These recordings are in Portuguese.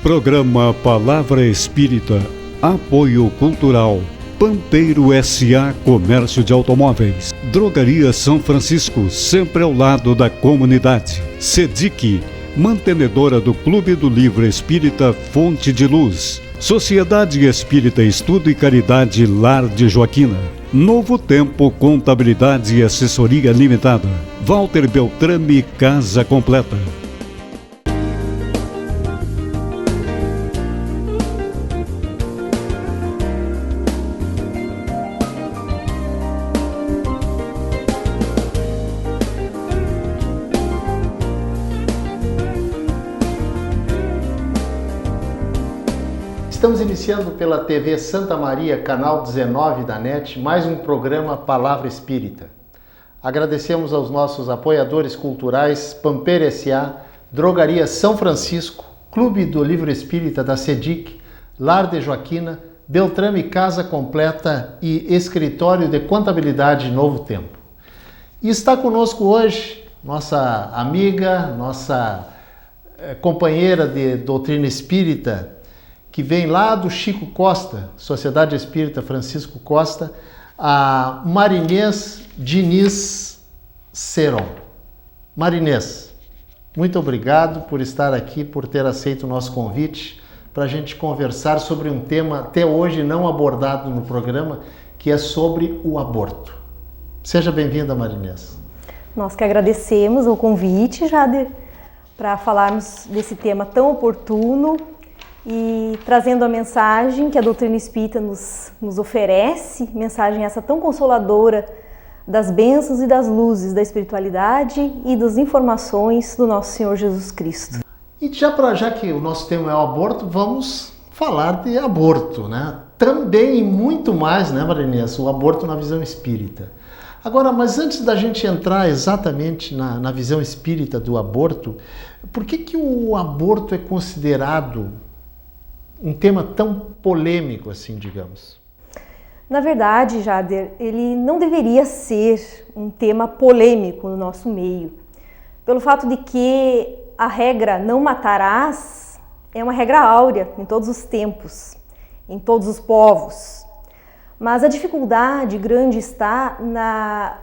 Programa Palavra Espírita, Apoio Cultural, Pampeiro S.A. Comércio de Automóveis, Drogaria São Francisco, sempre ao lado da comunidade, SEDIC, mantenedora do Clube do Livro Espírita Fonte de Luz, Sociedade Espírita Estudo e Caridade Lar de Joaquina, Novo Tempo Contabilidade e Assessoria Limitada, Walter Beltrame Casa Completa. Estamos iniciando pela TV Santa Maria, canal 19 da NET, mais um programa Palavra Espírita. Agradecemos aos nossos apoiadores culturais, Pampeiro S.A., Drogaria São Francisco, Clube do Livro Espírita da SEDIC, Lar de Joaquina, Beltrame Casa Completa e Escritório de Contabilidade Novo Tempo. E está conosco hoje nossa amiga, nossa companheira de doutrina espírita, que vem lá do Chico Costa, Sociedade Espírita Francisco Costa, a Marinês Diniz Seron. Marinês, muito obrigado por estar aqui, por ter aceito o nosso convite para a gente conversar sobre um tema até hoje não abordado no programa, que é sobre o aborto. Seja bem-vinda, Marinês. Nós que agradecemos o convite, Jader, para falarmos desse tema tão oportuno e trazendo a mensagem que a doutrina espírita nos oferece, mensagem essa tão consoladora das bênçãos e das luzes da espiritualidade e das informações do nosso Senhor Jesus Cristo. E já que o nosso tema é o aborto, vamos falar de aborto, né? Também e muito mais, né, Marinês, o aborto na visão espírita. Agora, mas antes da gente entrar exatamente na visão espírita do aborto, por que o aborto é considerado um tema tão polêmico assim, digamos? Na verdade, Jader, ele não deveria ser um tema polêmico no nosso meio, pelo fato de que a regra não matarás é uma regra áurea em todos os tempos, em todos os povos. Mas a dificuldade grande está na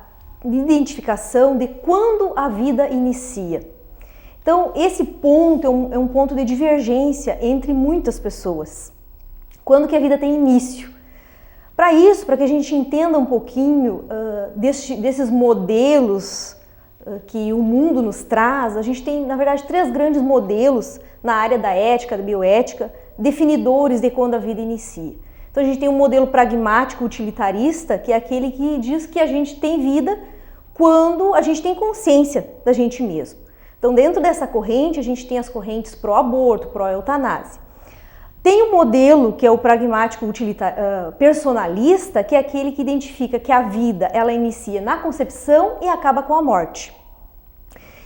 identificação de quando a vida inicia. Então, esse ponto é um ponto de divergência entre muitas pessoas. Quando que a vida tem início? Para isso, para que a gente entenda um pouquinho desses modelos que o mundo nos traz, a gente tem, na verdade, 3 grandes modelos na área da ética, da bioética, definidores de quando a vida inicia. Então, a gente tem um modelo pragmático utilitarista, que é aquele que diz que a gente tem vida quando a gente tem consciência da gente mesmo. Então, dentro dessa corrente, a gente tem as correntes pró-aborto, pró-eutanásia. Tem um modelo que é o pragmático personalista, que é aquele que identifica que a vida ela inicia na concepção e acaba com a morte.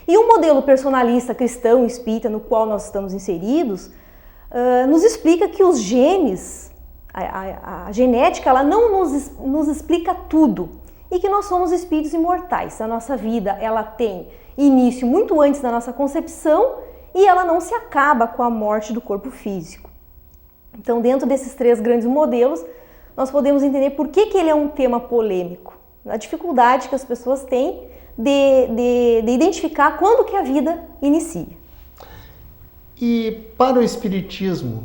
E o modelo personalista cristão espírita, no qual nós estamos inseridos, nos explica que os genes, a genética, ela não nos explica tudo e que nós somos espíritos imortais. A nossa vida ela tem início muito antes da nossa concepção e ela não se acaba com a morte do corpo físico. Então, dentro desses 3 grandes modelos, nós podemos entender por que ele é um tema polêmico. A dificuldade que as pessoas têm de identificar quando que a vida inicia. E para o Espiritismo,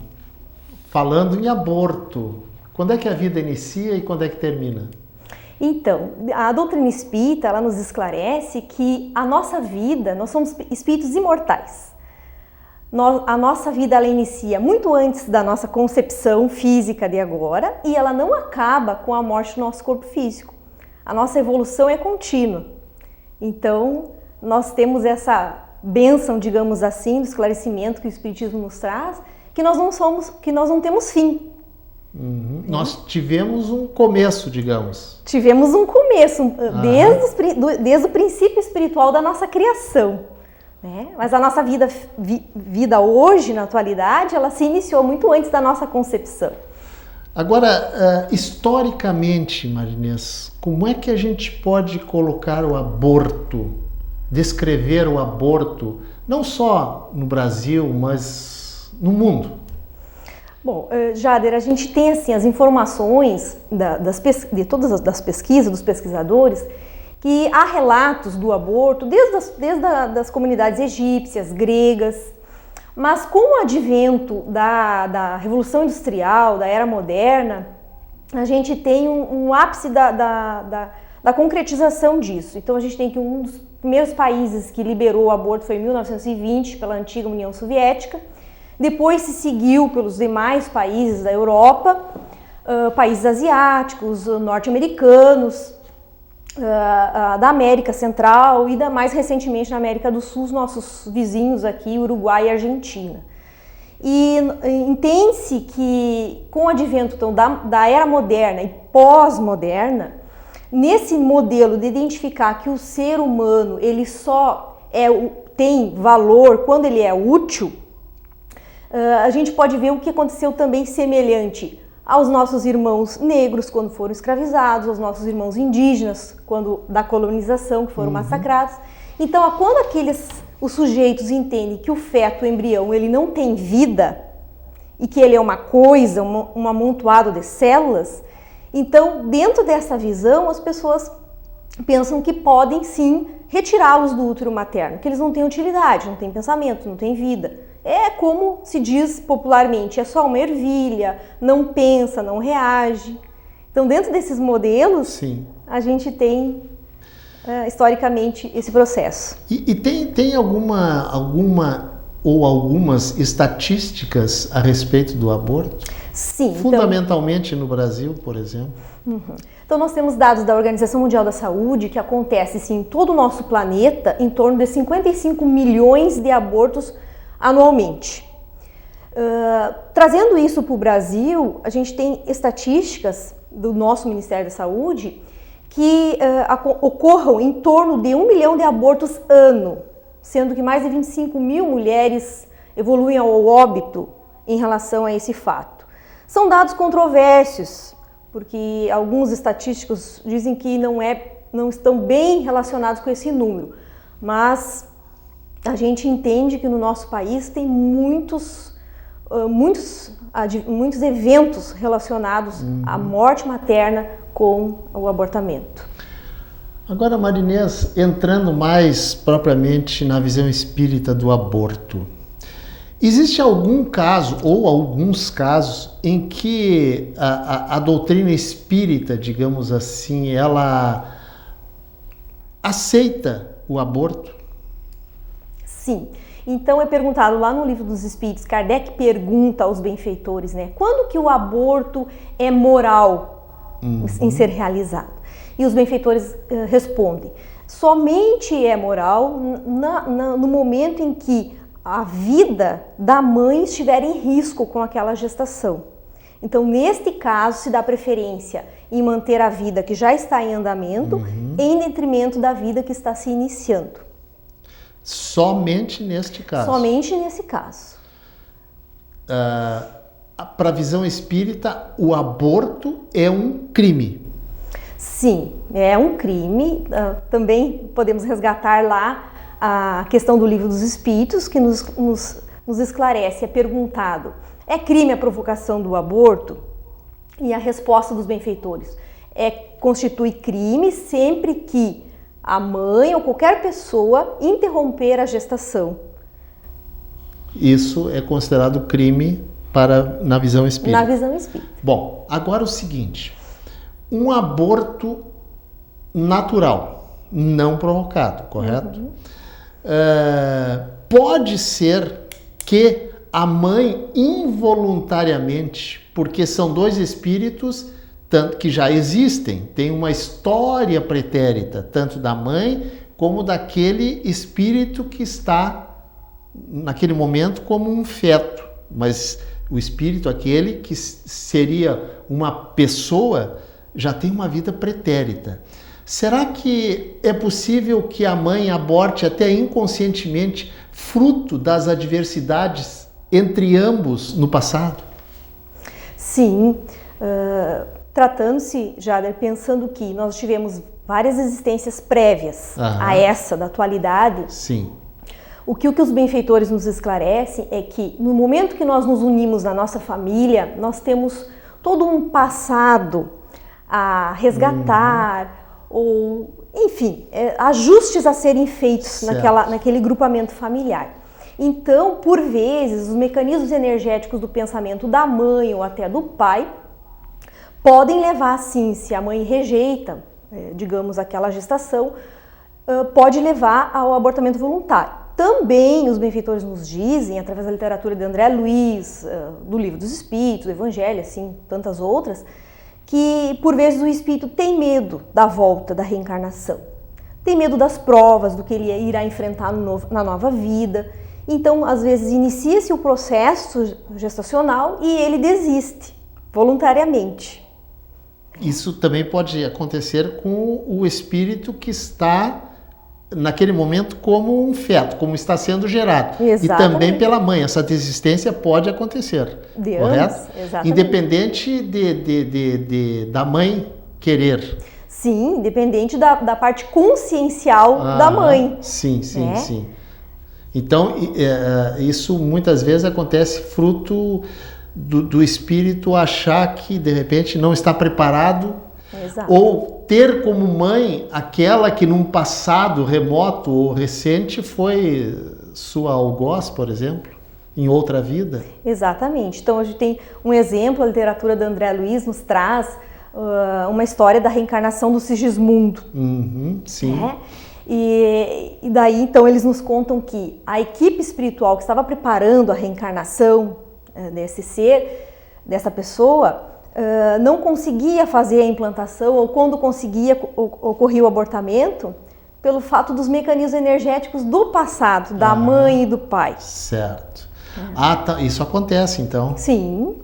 falando em aborto, quando é que a vida inicia e quando é que termina? Então, a doutrina espírita, ela nos esclarece que a nossa vida, nós somos espíritos imortais. A nossa vida, ela inicia muito antes da nossa concepção física de agora e ela não acaba com a morte do nosso corpo físico. A nossa evolução é contínua. Então, nós temos essa bênção, digamos assim, do esclarecimento que o Espiritismo nos traz, que nós não temos fim. Uhum. Nós tivemos um começo, digamos. Tivemos um começo, desde o princípio espiritual da nossa criação. Né? Mas a nossa vida hoje, na atualidade, ela se iniciou muito antes da nossa concepção. Agora, historicamente, Marinês, como é que a gente pode colocar o aborto, descrever o aborto, não só no Brasil, mas no mundo? Bom, Jader, a gente tem assim as informações de todas as pesquisas, dos pesquisadores, que há relatos do aborto desde as comunidades egípcias, gregas, mas com o advento da Revolução Industrial, da Era Moderna, a gente tem um ápice da concretização disso. Então a gente tem que um dos primeiros países que liberou o aborto foi em 1920, pela antiga União Soviética. Depois se seguiu pelos demais países da Europa, países asiáticos, norte-americanos, da América Central e mais recentemente na América do Sul, os nossos vizinhos aqui, Uruguai e Argentina. E entende-se que com o advento então, da era moderna e pós-moderna, nesse modelo de identificar que o ser humano ele só tem valor quando ele é útil, a gente pode ver o que aconteceu também semelhante aos nossos irmãos negros quando foram escravizados, aos nossos irmãos indígenas da colonização que foram massacrados. Então, quando os sujeitos entendem que o feto, o embrião, ele não tem vida e que ele é uma coisa, um amontoado de células, então, dentro dessa visão, as pessoas pensam que podem sim retirá-los do útero materno, que eles não têm utilidade, não têm pensamento, não têm vida. É como se diz popularmente, é só uma ervilha, não pensa, não reage. Então, dentro desses modelos, sim, a gente tem, historicamente, esse processo. E tem algumas estatísticas a respeito do aborto? Sim. Fundamentalmente no Brasil, por exemplo. Então, nós temos dados da Organização Mundial da Saúde que acontece, sim, em todo o nosso planeta, em torno de 55 milhões de abortos anualmente. Trazendo isso para o Brasil, a gente tem estatísticas do nosso Ministério da Saúde que ocorram em torno de 1 milhão de abortos ano, sendo que mais de 25 mil mulheres evoluem ao óbito em relação a esse fato. São dados controversos, porque alguns estatísticos dizem que não estão bem relacionados com esse número, mas a gente entende que no nosso país tem muitos eventos relacionados à morte materna com o abortamento. Agora, Marinês, entrando mais propriamente na visão espírita do aborto, existe algum caso ou alguns casos em que a doutrina espírita, digamos assim, ela aceita o aborto? Sim. Então é perguntado lá no Livro dos Espíritos, Kardec pergunta aos benfeitores, né? Quando que o aborto é moral em ser realizado? E os benfeitores respondem, somente é moral no momento em que a vida da mãe estiver em risco com aquela gestação. Então, neste caso, se dá preferência em manter a vida que já está em andamento em detrimento da vida que está se iniciando. Somente neste caso? Somente nesse caso. Para a visão espírita, o aborto é um crime. Sim, é um crime. Também podemos resgatar lá a questão do Livro dos Espíritos, que nos esclarece, é perguntado, é crime a provocação do aborto? E a resposta dos benfeitores constitui crime sempre que a mãe ou qualquer pessoa interromper a gestação. Isso é considerado crime na visão espírita? Na visão espírita. Bom, agora o seguinte, um aborto natural, não provocado, correto? Pode ser que a mãe involuntariamente, porque são dois espíritos tanto que já existem, tem uma história pretérita, tanto da mãe como daquele espírito que está naquele momento como um feto, mas o espírito, aquele que seria uma pessoa, já tem uma vida pretérita. Será que é possível que a mãe aborte até inconscientemente, fruto das adversidades entre ambos no passado? Sim, tratando-se, Jader, pensando que nós tivemos várias existências prévias a essa da atualidade. Sim. O que os benfeitores nos esclarecem é que no momento que nós nos unimos na nossa família, nós temos todo um passado a resgatar, ou enfim, ajustes a serem feitos naquele grupamento familiar. Então, por vezes, os mecanismos energéticos do pensamento da mãe ou até do pai podem levar, sim, se a mãe rejeita, digamos, aquela gestação, pode levar ao abortamento voluntário. Também os benfeitores nos dizem, através da literatura de André Luiz, do Livro dos Espíritos, do Evangelho, assim, tantas outras, que por vezes o espírito tem medo da volta, da reencarnação. Tem medo das provas, do que ele irá enfrentar na nova vida. Então, às vezes, inicia-se o processo gestacional e ele desiste voluntariamente. Isso também pode acontecer com o espírito que está naquele momento como um feto, como está sendo gerado. Exatamente. E também pela mãe. Essa desistência pode acontecer, correto? Exatamente. Independente da mãe querer. Sim, independente da parte consciencial da mãe. Sim. Então, isso muitas vezes acontece fruto do espírito achar que, de repente, não está preparado. Exato. Ou ter como mãe aquela que num passado remoto ou recente foi sua algoz, por exemplo, em outra vida. Exatamente. Então a gente tem um exemplo, a literatura da André Luiz nos traz uma história da reencarnação do Sigismundo. Sim. E daí então eles nos contam que a equipe espiritual que estava preparando a reencarnação desse ser, dessa pessoa, não conseguia fazer a implantação, ou quando conseguia, ocorria o abortamento, pelo fato dos mecanismos energéticos do passado, da mãe e do pai. Certo. Isso acontece então? Sim.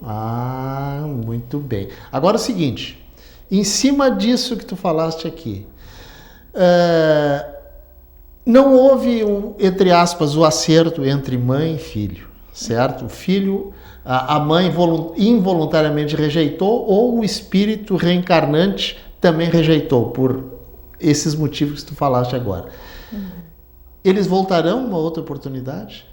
Muito bem. Agora é o seguinte, em cima disso que tu falaste aqui, não houve, entre aspas, o acerto entre mãe e filho, certo? O filho... A mãe involuntariamente rejeitou ou o espírito reencarnante também rejeitou, por esses motivos que tu falaste agora. Eles voltarão numa outra oportunidade?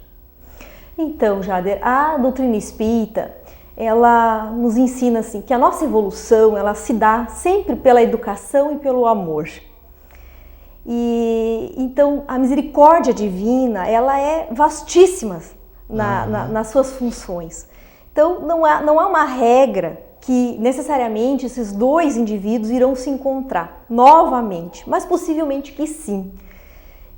Então, Jader, a doutrina espírita, ela nos ensina assim, que a nossa evolução ela se dá sempre pela educação e pelo amor. E então a misericórdia divina ela é vastíssima nas suas funções. Então, não há uma regra que necessariamente esses dois indivíduos irão se encontrar novamente, mas possivelmente que sim.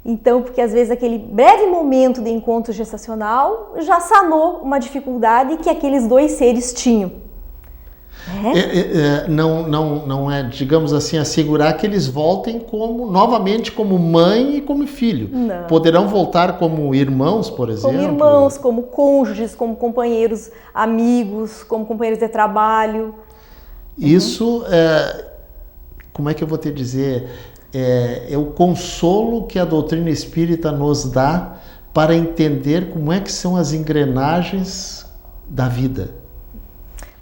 Então, porque às vezes aquele breve momento de encontro gestacional já sanou uma dificuldade que aqueles dois seres tinham. Não é, digamos assim, assegurar que eles voltem novamente como mãe e como filho. Não. Poderão voltar como irmãos, por exemplo? Como irmãos, como cônjuges, como companheiros, amigos, como companheiros de trabalho. Isso, como é que eu vou te dizer? É o consolo que a doutrina espírita nos dá para entender como é que são as engrenagens da vida.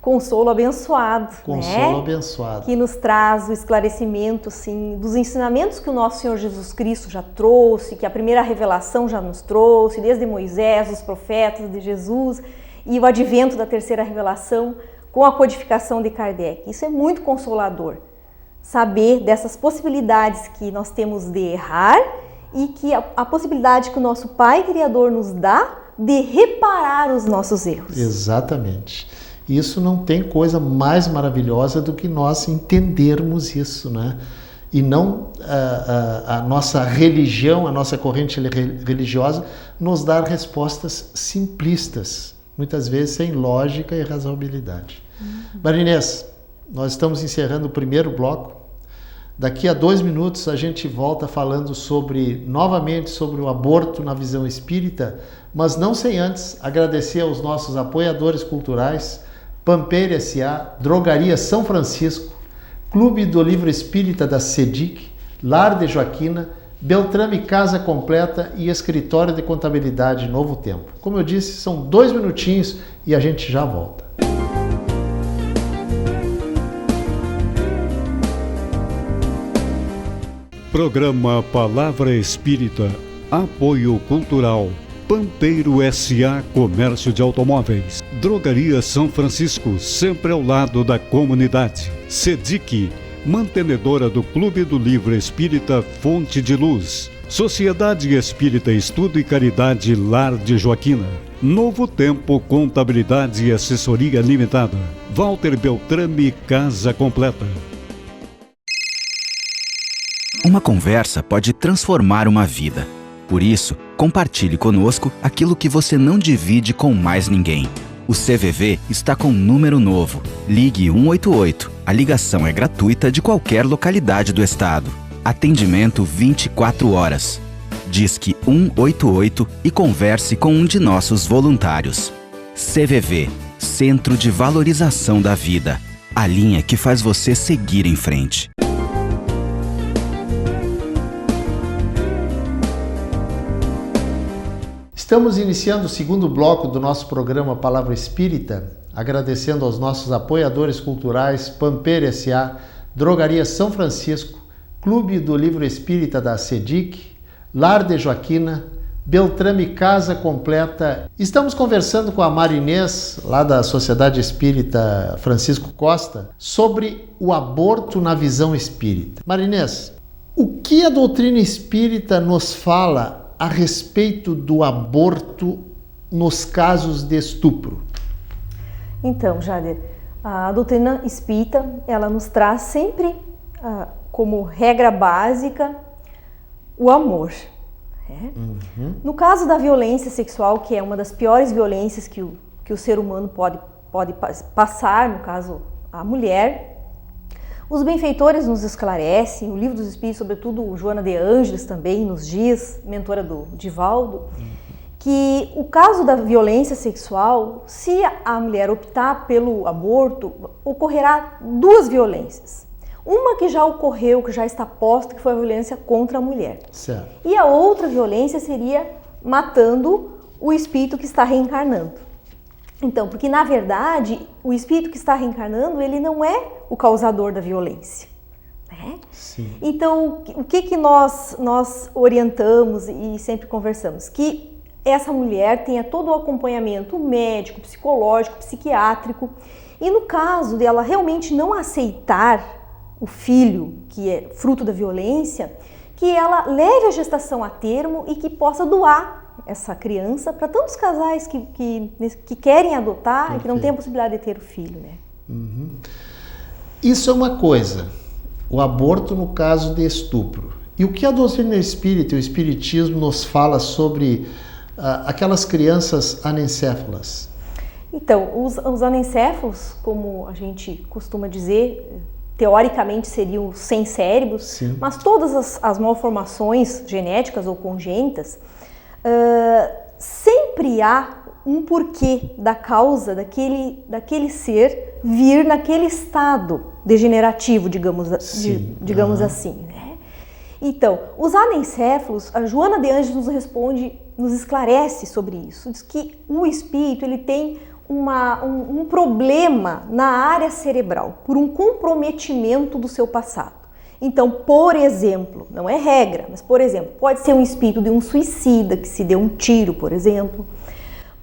Consolo abençoado, Consolo abençoado. Que nos traz o esclarecimento assim, dos ensinamentos que o nosso Senhor Jesus Cristo já trouxe, que a primeira revelação já nos trouxe, desde Moisés, os profetas de Jesus, e o advento da terceira revelação com a codificação de Kardec. Isso é muito consolador, saber dessas possibilidades que nós temos de errar e que a possibilidade que o nosso Pai Criador nos dá de reparar os nossos erros. Exatamente. Isso não tem coisa mais maravilhosa do que nós entendermos isso, né? E não a nossa religião, a nossa corrente religiosa nos dar respostas simplistas, muitas vezes sem lógica e razoabilidade. Marinês, nós estamos encerrando o primeiro bloco. Daqui a 2 minutos a gente volta falando novamente sobre o aborto na visão espírita, mas não sem antes agradecer aos nossos apoiadores culturais, Pampeiro S.A., Drogaria São Francisco, Clube do Livro Espírita da CEDIC, Lar de Joaquina, Beltrame Casa Completa e Escritório de Contabilidade Novo Tempo. Como eu disse, são 2 minutinhos e a gente já volta. Programa Palavra Espírita, Apoio Cultural Pampeiro S.A. Comércio de Automóveis. Drogaria São Francisco, sempre ao lado da comunidade. SEDIC, mantenedora do Clube do Livro Espírita Fonte de Luz. Sociedade Espírita Estudo e Caridade Lar de Joaquina. Novo Tempo Contabilidade e Assessoria Limitada. Walter Beltrame Casa Completa. Uma conversa pode transformar uma vida. Por isso, compartilhe conosco aquilo que você não divide com mais ninguém. O CVV está com um número novo. Ligue 188. A ligação é gratuita de qualquer localidade do estado. Atendimento 24 horas. Disque 188 e converse com um de nossos voluntários. CVV, Centro de Valorização da Vida. A linha que faz você seguir em frente. Estamos iniciando o segundo bloco do nosso programa Palavra Espírita, agradecendo aos nossos apoiadores culturais Pampeiro S.A., Drogaria São Francisco, Clube do Livro Espírita da SEDIC, Lar de Joaquina, Beltrame Casa Completa. Estamos conversando com a Marinês, lá da Sociedade Espírita Francisco Costa, sobre o aborto na visão espírita. Marinês, o que a doutrina espírita nos fala a respeito do aborto nos casos de estupro? Então, Jader, a doutrina espírita, ela nos traz sempre como regra básica o amor. No caso da violência sexual, que é uma das piores violências que o ser humano pode passar, no caso a mulher, os benfeitores nos esclarecem, o Livro dos Espíritos, sobretudo Joana de Ângeles também nos diz, mentora do Divaldo, que o caso da violência sexual, se a mulher optar pelo aborto, ocorrerá duas violências. Uma que já ocorreu, que já está posta, que foi a violência contra a mulher. Certo. E a outra violência seria matando o espírito que está reencarnando. Então, porque na verdade, o espírito que está reencarnando, ele não é o causador da violência. Né? Sim. Então, o que nós orientamos e sempre conversamos? Que essa mulher tenha todo o acompanhamento médico, psicológico, psiquiátrico. E no caso dela realmente não aceitar o filho, que é fruto da violência, que ela leve a gestação a termo e que possa doar essa criança para tantos casais que querem adotar. Perfeito. E que não têm a possibilidade de ter o filho, né? Uhum. Isso é uma coisa, o aborto no caso de estupro. E o que a doutrina espírita e o espiritismo nos fala sobre aquelas crianças anencéfalas? Então, os anencéfalos, como a gente costuma dizer, teoricamente seriam sem cérebros. Sim. Mas todas as malformações genéticas ou congênitas, sempre há um porquê da causa daquele ser vir naquele estado degenerativo, digamos assim. Né? Então, os anencéfalos, a Joana de Ângeles nos esclarece sobre isso, diz que o espírito ele tem um problema na área cerebral, por um comprometimento do seu passado. Então, por exemplo, não é regra, mas por exemplo, pode ser um espírito de um suicida que se deu um tiro, por exemplo.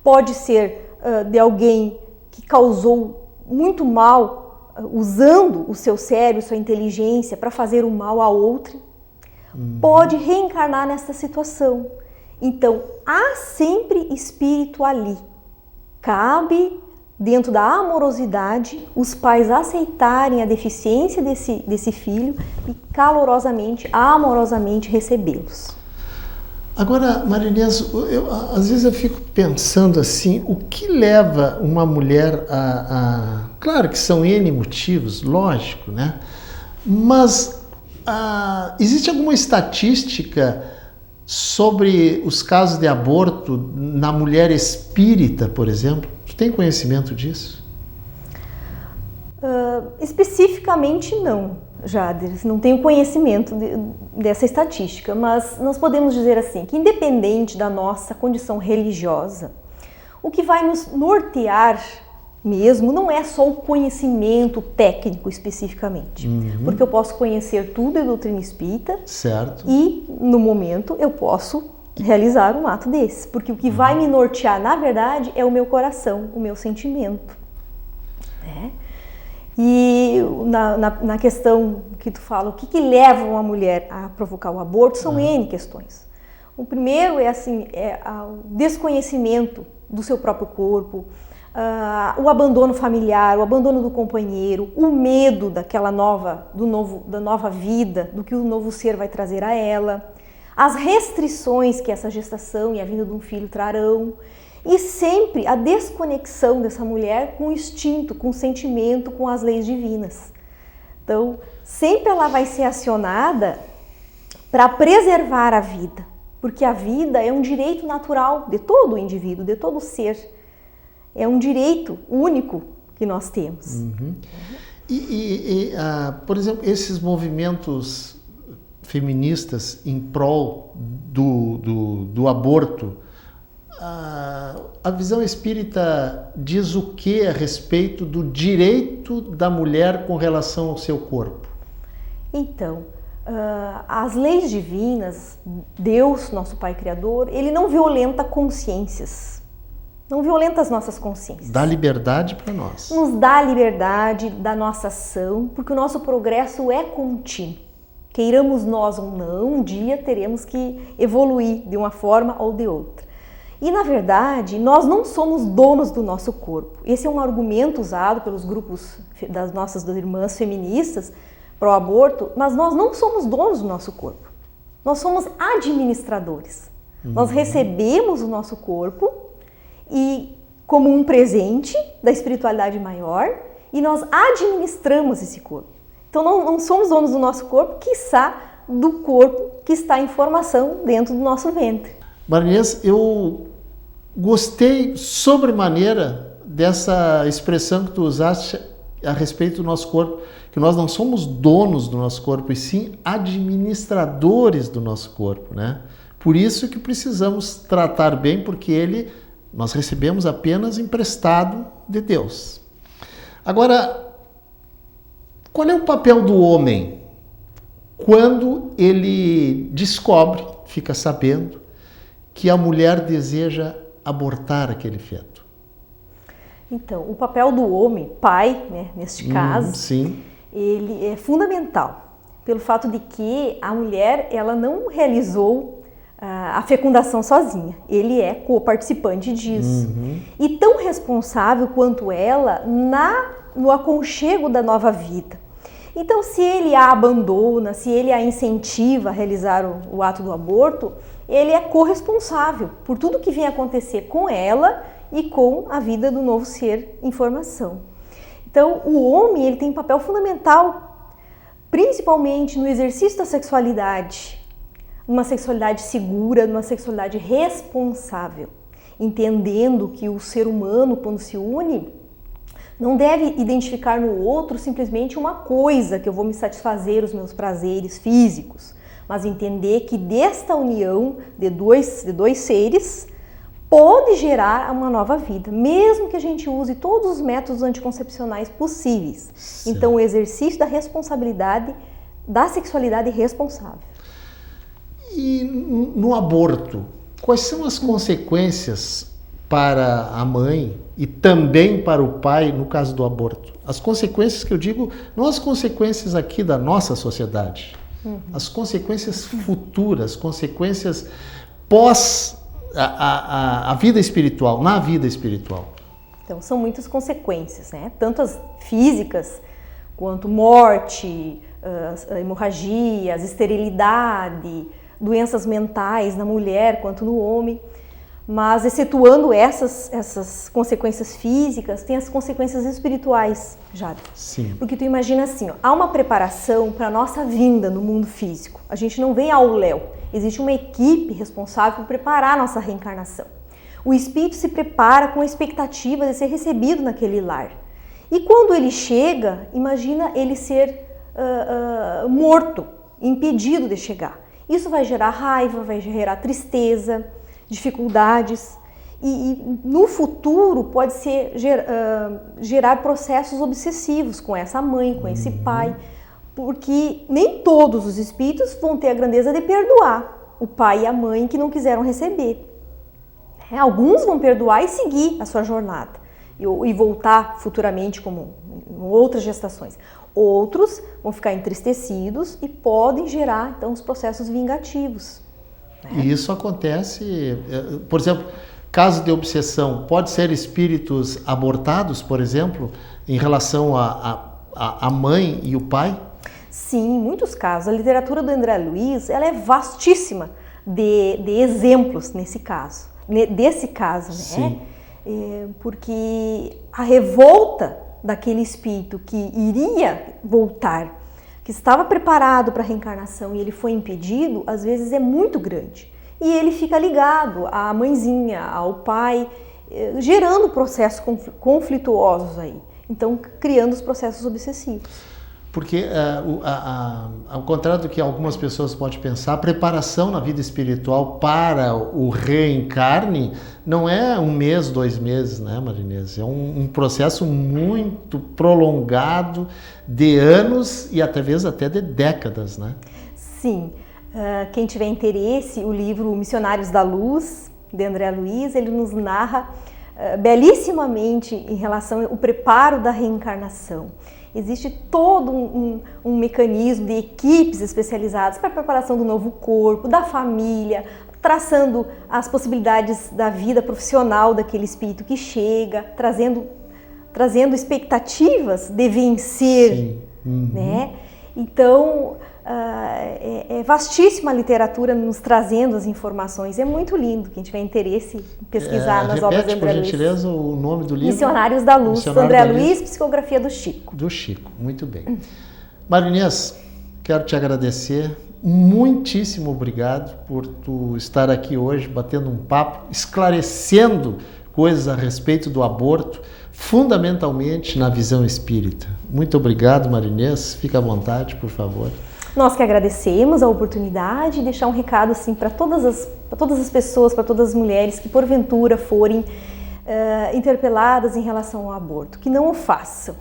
Pode ser de alguém que causou muito mal usando o seu cérebro, sua inteligência para fazer o mal a outro. Pode reencarnar nessa situação. Então, há sempre espírito ali. Cabe, dentro da amorosidade, os pais aceitarem a deficiência desse filho e calorosamente, amorosamente recebê-los. Agora, Marinês, às vezes eu fico pensando assim, o que leva uma mulher Claro que são N motivos, lógico, né? Mas existe alguma estatística sobre os casos de aborto na mulher espírita, por exemplo? Tu tem conhecimento disso? Especificamente não, Jader, não tenho conhecimento dessa estatística, mas nós podemos dizer assim, que independente da nossa condição religiosa, o que vai nos nortear mesmo não é só o conhecimento técnico especificamente, porque eu posso conhecer tudo da doutrina espírita, certo, e no momento eu posso realizar um ato desse, porque o que vai me nortear, na verdade, é o meu coração, o meu sentimento, né? E na questão que tu fala, o que leva uma mulher a provocar o aborto, são N questões. O primeiro é o desconhecimento do seu próprio corpo, o abandono familiar, o abandono do companheiro, o medo da nova vida, do que o novo ser vai trazer a ela, as restrições que essa gestação e a vinda de um filho trarão, e sempre a desconexão dessa mulher com o instinto, com o sentimento, com as leis divinas. Então, sempre ela vai ser acionada para preservar a vida, porque a vida é um direito natural de todo o indivíduo, de todo ser. É um direito único que nós temos. Uhum. Por exemplo, esses movimentos feministas em prol do aborto, a visão espírita diz o que a respeito do direito da mulher com relação ao seu corpo? Então, as leis divinas, Deus, nosso Pai Criador, ele não violenta consciências, não violenta as nossas consciências. Dá liberdade para nós. Nos dá a liberdade da nossa ação, porque o nosso progresso é contínuo. Queiramos nós ou não, um dia teremos que evoluir de uma forma ou de outra. E, na verdade, nós não somos donos do nosso corpo. Esse é um argumento usado pelos grupos das nossas irmãs feministas para o aborto, mas nós não somos donos do nosso corpo. Nós somos administradores. Nós recebemos o nosso corpo e como um presente da espiritualidade maior e nós administramos esse corpo. Então não somos donos do nosso corpo, quiçá do corpo que está em formação dentro do nosso ventre. Marinês, eu gostei sobremaneira dessa expressão que tu usaste a respeito do nosso corpo, que nós não somos donos do nosso corpo, e sim administradores do nosso corpo, né? Por isso que precisamos tratar bem, porque nós recebemos apenas emprestado de Deus. Agora, qual é o papel do homem quando ele descobre, fica sabendo, que a mulher deseja abortar aquele feto? Então, o papel do homem, pai, né, neste caso, sim, ele é fundamental, pelo fato de que a mulher ela não realizou a fecundação sozinha, ele é co-participante disso. E tão responsável quanto ela no aconchego da nova vida. Então, se ele a abandona, se ele a incentiva a realizar o ato do aborto, ele é corresponsável por tudo que vem acontecer com ela e com a vida do novo ser em formação. Então, o homem ele tem um papel fundamental, principalmente no exercício da sexualidade, uma sexualidade segura, uma sexualidade responsável, entendendo que o ser humano, quando se une, não deve identificar no outro simplesmente uma coisa que eu vou me satisfazer os meus prazeres físicos, mas entender que desta união de dois seres pode gerar uma nova vida, mesmo que a gente use todos os métodos anticoncepcionais possíveis. Sim. Então, o exercício da responsabilidade, da sexualidade responsável. E no aborto, quais são as consequências para a mãe e também para o pai no caso do aborto? As consequências que eu digo, não as consequências aqui da nossa sociedade, as consequências futuras, consequências pós a vida espiritual, na vida espiritual. Então, são muitas consequências, né? Tanto as físicas, quanto morte, hemorragias, esterilidade, doenças mentais na mulher quanto no homem. Mas, excetuando essas consequências físicas, tem as consequências espirituais, Jade. Sim. Porque tu imagina assim, há uma preparação para a nossa vinda no mundo físico. A gente não vem ao léu. Existe uma equipe responsável por preparar a nossa reencarnação. O espírito se prepara com a expectativa de ser recebido naquele lar. E quando ele chega, imagina ele ser morto, impedido de chegar. Isso vai gerar raiva, vai gerar tristeza, dificuldades e no futuro pode ser gerar processos obsessivos com essa mãe, com esse pai, porque nem todos os espíritos vão ter a grandeza de perdoar, o pai e a mãe que não quiseram receber. Alguns vão perdoar e seguir a sua jornada e voltar futuramente como em outras gestações. Outros vão ficar entristecidos e podem gerar então os processos vingativos. E isso acontece, por exemplo, caso de obsessão, pode ser espíritos abortados, por exemplo, em relação à mãe e o pai? Sim, em muitos casos. A literatura do André Luiz ela é vastíssima de exemplos desse caso, né? Sim. Porque a revolta daquele espírito que iria voltar, que estava preparado para a reencarnação e ele foi impedido, às vezes é muito grande. E ele fica ligado à mãezinha, ao pai, gerando processos conflituosos aí. Então, criando os processos obsessivos. Porque, ao contrário do que algumas pessoas podem pensar, a preparação na vida espiritual para o reencarne não é 1 mês, 2 meses, né, Marinês? É um processo muito prolongado de anos e até de décadas, né? Sim. Quem tiver interesse, o livro Missionários da Luz, de André Luiz, ele nos narra belíssimamente em relação ao preparo da reencarnação. Existe todo um mecanismo de equipes especializadas para a preparação do novo corpo, da família, traçando as possibilidades da vida profissional daquele espírito que chega, trazendo expectativas de vencer. Sim. Uhum. Né? Então, é vastíssima a literatura nos trazendo as informações. É muito lindo. Quem tiver interesse em pesquisar nas obras de André Luiz. Repete, por gentileza, o nome do livro. Missionários da Luz, André Luiz, psicografia do Chico. Do Chico, muito bem. Marinês, quero te agradecer. Muitíssimo obrigado por tu estar aqui hoje, batendo um papo, esclarecendo coisas a respeito do aborto, fundamentalmente na visão espírita. Muito obrigado, Marinês. Fica à vontade, por favor. Nós que agradecemos a oportunidade de deixar um recado assim, para todas as pessoas, para todas as mulheres que porventura forem interpeladas em relação ao aborto, que não o façam,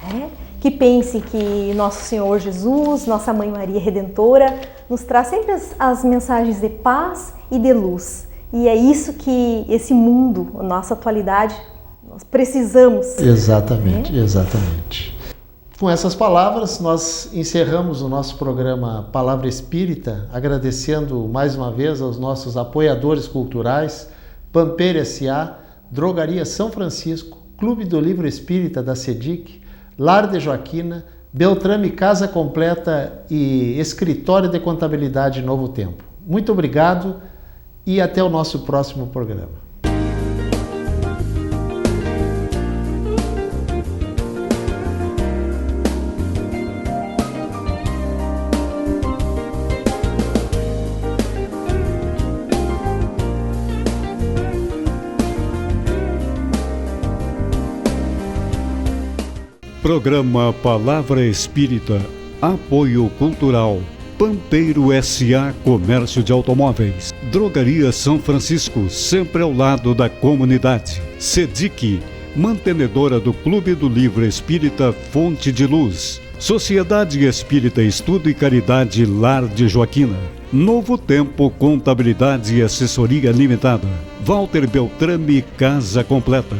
né? Que pensem que Nosso Senhor Jesus, Nossa Mãe Maria Redentora, nos traz sempre as mensagens de paz e de luz. E é isso que esse mundo, a nossa atualidade, nós precisamos. Exatamente, exatamente. Com essas palavras, nós encerramos o nosso programa Palavra Espírita, agradecendo mais uma vez aos nossos apoiadores culturais, Pampeiro S.A., Drogaria São Francisco, Clube do Livro Espírita da CEDIC, Lar de Joaquina, Beltrame Casa Completa e Escritório de Contabilidade Novo Tempo. Muito obrigado e até o nosso próximo programa. Programa Palavra Espírita, Apoio Cultural, Pampeiro S.A. Comércio de Automóveis, Drogaria São Francisco, sempre ao lado da comunidade, CEDIC, mantenedora do Clube do Livro Espírita Fonte de Luz, Sociedade Espírita Estudo e Caridade Lar de Joaquina, Novo Tempo Contabilidade e Assessoria Limitada, Walter Beltrame Casa Completa.